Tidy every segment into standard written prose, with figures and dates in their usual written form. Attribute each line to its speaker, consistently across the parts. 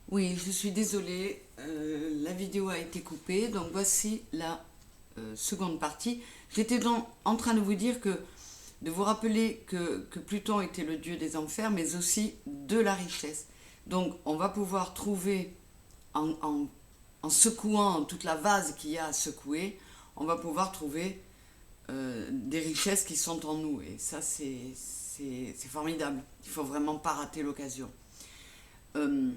Speaker 1: Oui, je suis désolée, la vidéo a été coupée, donc voici la seconde partie. J'étais donc en train de vous dire de vous rappeler que Pluton était le dieu des enfers, mais aussi de la richesse. Donc on va pouvoir trouver, en secouant toute la vase qu'il y a à secouer, on va pouvoir trouver des richesses qui sont en nous. Et ça, c'est formidable. Il faut vraiment pas rater l'occasion. Euh,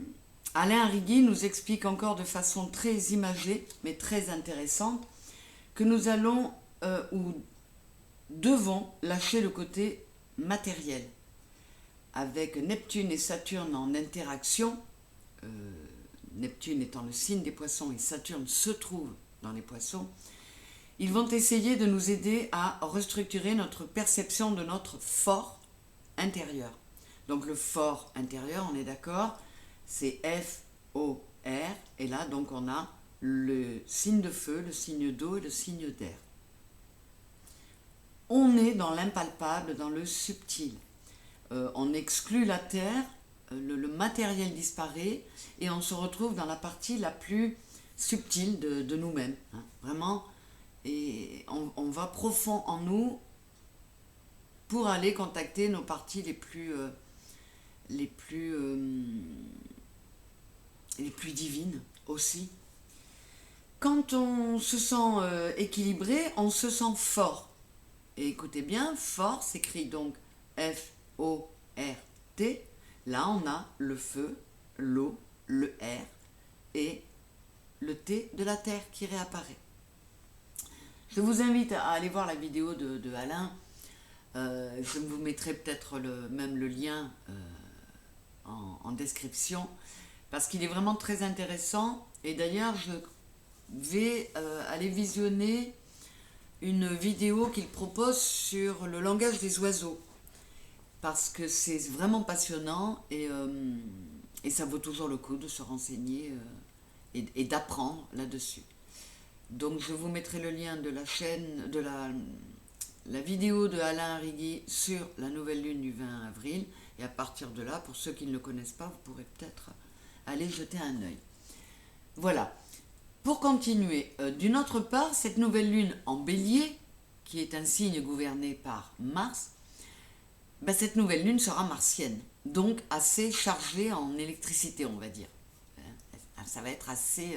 Speaker 1: Alain Arrigui nous explique encore de façon très imagée, mais très intéressante, que nous allons ou devons lâcher le côté matériel. Avec Neptune et Saturne en interaction, euh, Neptune étant le signe des poissons et Saturne se trouve dans les poissons, ils vont essayer de nous aider à restructurer notre perception de notre fort intérieur. Donc le fort intérieur, on est d'accord, c'est F-O-R, et là donc on a le signe de feu, le signe d'eau et le signe d'air. On est dans l'impalpable, dans le subtil. On exclut la terre, le matériel disparaît et on se retrouve dans la partie la plus subtile de nous-mêmes. Hein, vraiment, et on va profond en nous pour aller contacter nos parties les plus, euh, les plus divines aussi. Quand on se sent équilibré, on se sent fort. Et écoutez bien, fort s'écrit donc F-O-R-T. Là, on a le feu, l'eau, le R et le T de la terre qui réapparaît. Je vous invite à aller voir la vidéo de Alain. Je vous mettrai peut-être même le lien en description parce qu'il est vraiment très intéressant. Et d'ailleurs, je vais aller visionner une vidéo qu'il propose sur le langage des oiseaux parce que c'est vraiment passionnant et ça vaut toujours le coup de se renseigner et d'apprendre là-dessus. Donc je vous mettrai le lien de la chaîne, de la vidéo de Alain Arrigui sur la nouvelle lune du 20 avril. Et à partir de là, pour ceux qui ne le connaissent pas, vous pourrez peut-être aller jeter un œil. Voilà. Pour continuer, d'une autre part, cette nouvelle lune en bélier, qui est un signe gouverné par Mars, ben cette nouvelle lune sera martienne, donc assez chargée en électricité, on va dire. Ça va être assez...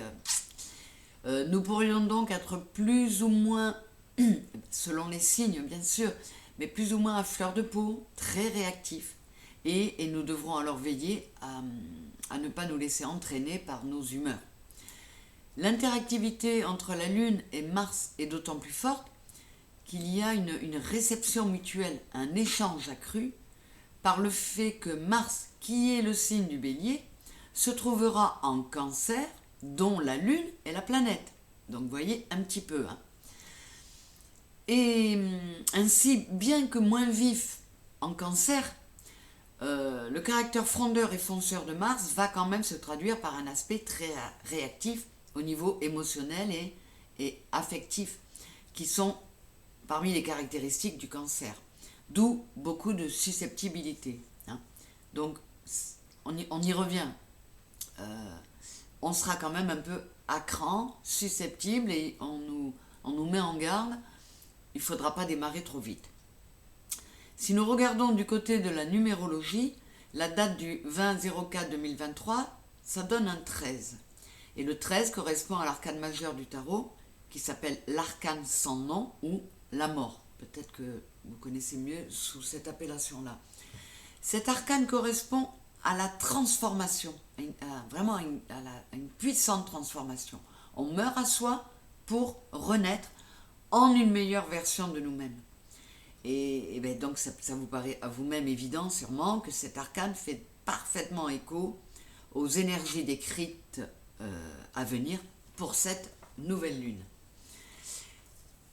Speaker 1: nous pourrions donc être plus ou moins, selon les signes bien sûr, mais plus ou moins à fleur de peau, très réactifs. Et nous devrons alors veiller à ne pas nous laisser entraîner par nos humeurs. L'interactivité entre la Lune et Mars est d'autant plus forte qu'il y a une réception mutuelle, un échange accru, par le fait que Mars, qui est le signe du Bélier, se trouvera en Cancer, dont la Lune est la planète. Donc vous voyez un petit peu. Hein. Et ainsi, bien que moins vif en Cancer, le caractère frondeur et fonceur de Mars va quand même se traduire par un aspect très réactif au niveau émotionnel et affectif, qui sont parmi les caractéristiques du cancer. D'où beaucoup de susceptibilité. Hein. Donc, on y revient. On sera quand même un peu à cran, susceptible, et on nous met en garde. Il ne faudra pas démarrer trop vite. Si nous regardons du côté de la numérologie, la date du 20-04-2023, ça donne un 13. Et le 13 correspond à l'arcane majeur du tarot, qui s'appelle l'arcane sans nom ou la mort. Peut-être que vous connaissez mieux sous cette appellation-là. Cet arcane correspond à la transformation, vraiment à une puissante transformation. On meurt à soi pour renaître en une meilleure version de nous-mêmes. Et bien donc ça vous paraît à vous-même évident sûrement que cet arcane fait parfaitement écho aux énergies décrites à venir pour cette nouvelle lune.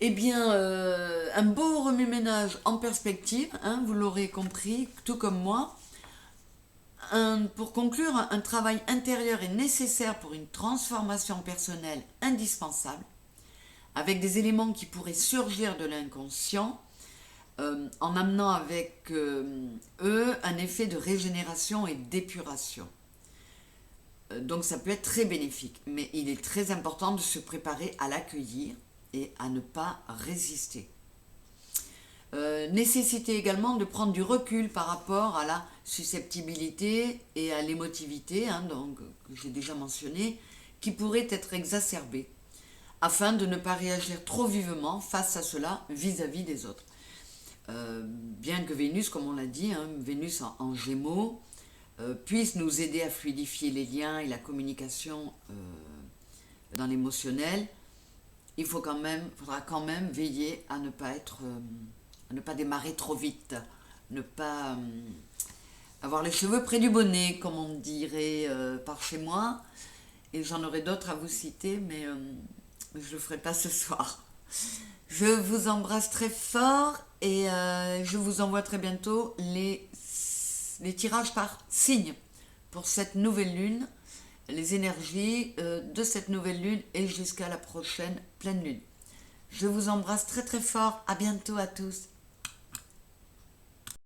Speaker 1: Eh bien, un beau remue-ménage en perspective, hein, vous l'aurez compris, tout comme moi. Pour conclure, un travail intérieur est nécessaire pour une transformation personnelle indispensable, avec des éléments qui pourraient surgir de l'inconscient, en amenant avec eux un effet de régénération et d'épuration. Donc ça peut être très bénéfique, mais il est très important de se préparer à l'accueillir et à ne pas résister. Nécessité également de prendre du recul par rapport à la susceptibilité et à l'émotivité, donc, que j'ai déjà mentionné, qui pourrait être exacerbée, afin de ne pas réagir trop vivement face à cela vis-à-vis des autres. Bien que Vénus, comme on l'a dit, Vénus en Gémeaux, puisse nous aider à fluidifier les liens et la communication dans l'émotionnel, il faudra quand même veiller à ne pas démarrer trop vite, ne pas avoir les cheveux près du bonnet, comme on dirait par chez moi. Et j'en aurai d'autres à vous citer, mais je ne le ferai pas ce soir. Je vous embrasse très fort et je vous envoie très bientôt les tirages par signe pour cette nouvelle lune, les énergies de cette nouvelle lune et jusqu'à la prochaine pleine lune. Je vous embrasse très très fort, à bientôt à tous.